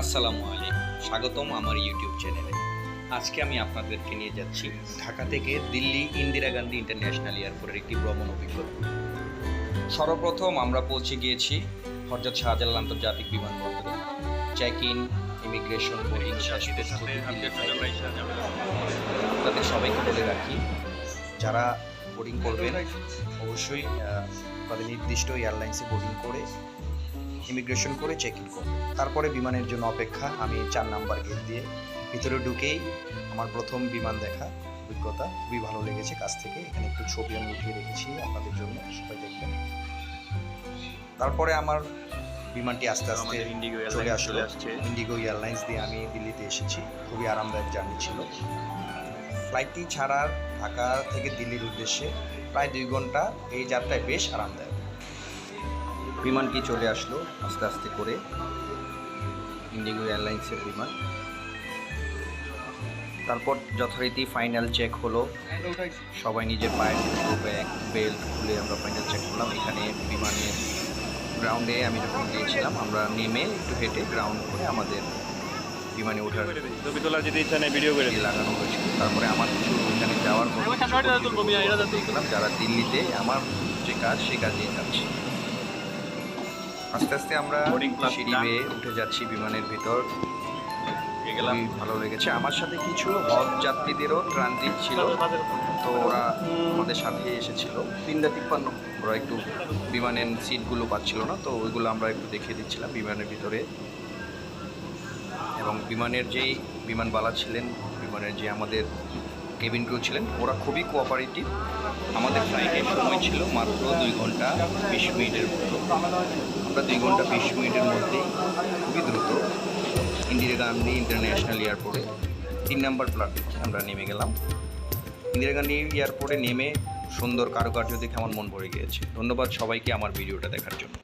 আসসালামু আলাইকুম, স্বাগতম আমার ইউটিউব চ্যানেলে। আজকে আমি আপনাদেরকে নিয়ে যাচ্ছি ঢাকা থেকে দিল্লি ইন্দিরা গান্ধী ইন্টারন্যাশনাল এয়ারপোর্টের একটি ভ্রমণ অভিজ্ঞতা। সর্বপ্রথম আমরা পৌঁছে গিয়েছি হযরত শাহজালাল আন্তর্জাতিক বিমানবন্দরে। চেক ইন, ইমিগ্রেশন, বোর্ডিং শেষ করে আপনাদের সবাইকে বলে রাখি, যারা বোর্ডিং করবেন অবশ্যই তাদের নির্দিষ্ট এয়ারলাইন্সে বোর্ডিং করে ইমিগ্রেশন করে চেক ইন করব। তারপরে বিমানের জন্য অপেক্ষা। আমি 4 নাম্বার গেট দিয়ে ভিতরে ঢুকেই আমার প্রথম বিমান দেখা অভিজ্ঞতা খুবই ভালো লেগেছে কাছ থেকে। এখানে একটু ছবি আমি উঠিয়ে রেখেছি আপনাদের জন্য, সবাই দেখবেন। তারপরে আমার বিমানটি আস্তে আস্তে চলে আসলো। ইন্ডিগো এয়ারলাইন্স দিয়ে আমি দিল্লিতে এসেছি। খুবই আরামদায়ক জার্নি ছিল। ফ্লাইটটি ছাড়ার ঢাকা থেকে দিল্লির উদ্দেশ্যে প্রায় 2 ঘন্টা। এই যাত্রায় বেশ আরামদায়ক। বিমানটি চলে আসলো আস্তে আস্তে করে, ইন্ডিগো এয়ারলাইন্সের বিমান। তারপর যথারীতি ফাইনাল চেক হলো। সবাই নিজের পায়ের ব্যাগ বেল্ট খুলে আমরা ফাইনাল চেক করলাম। এখানে বিমানের গ্রাউন্ডে আমি যখন গিয়েছিলাম, আমরা নেমে একটু হেঁটে গ্রাউন্ড করে আমাদের বিমানে ওঠার ছবি তোলার যদি ইচ্ছা নেই ভিডিও করে লাগানো হয়েছিল। তারপরে আমার কিছু এখানে যাওয়ার পর যারা দিল্লিতে আমার যে কাজ সেই কাজেই যাচ্ছি। আস্তে আস্তে আমরা সিঁড়ি বেয়ে উঠে যাচ্ছি বিমানের ভিতর। খুবই ভালো লেগেছে। আমার সাথে কিছু হজ যাত্রীদেরও ট্রানজিট ছিল, তো ওরা আমাদের সাথে এসেছিল। 3:53 ওরা একটু বিমানের সিটগুলো পাচ্ছিল না, তো ওইগুলো আমরা একটু দেখিয়ে দিচ্ছিলাম বিমানের ভিতরে। এবং বিমানের যেই বিমানবালা ছিলেন, বিমানের যে আমাদের কেবিন ক্রু ছিলেন, ওরা খুবই কোঅপারেটিভ। আমাদের ফ্লাইটের সময় ছিল মাত্র 2 ঘন্টা 20 মিনিটের মতো। আমরা 2 ঘন্টা 20 মিনিটের মধ্যেই খুবই দ্রুত ইন্দিরা গান্ধী ইন্টারন্যাশনাল এয়ারপোর্টে 3 নম্বর প্ল্যাটফর্মে আমরা নেমে গেলাম। ইন্দিরা গান্ধী এয়ারপোর্টে নেমে সুন্দর কারুকার্য দেখে আমার মন ভরে গিয়েছে। ধন্যবাদ সবাইকে আমার ভিডিওটা দেখার জন্য।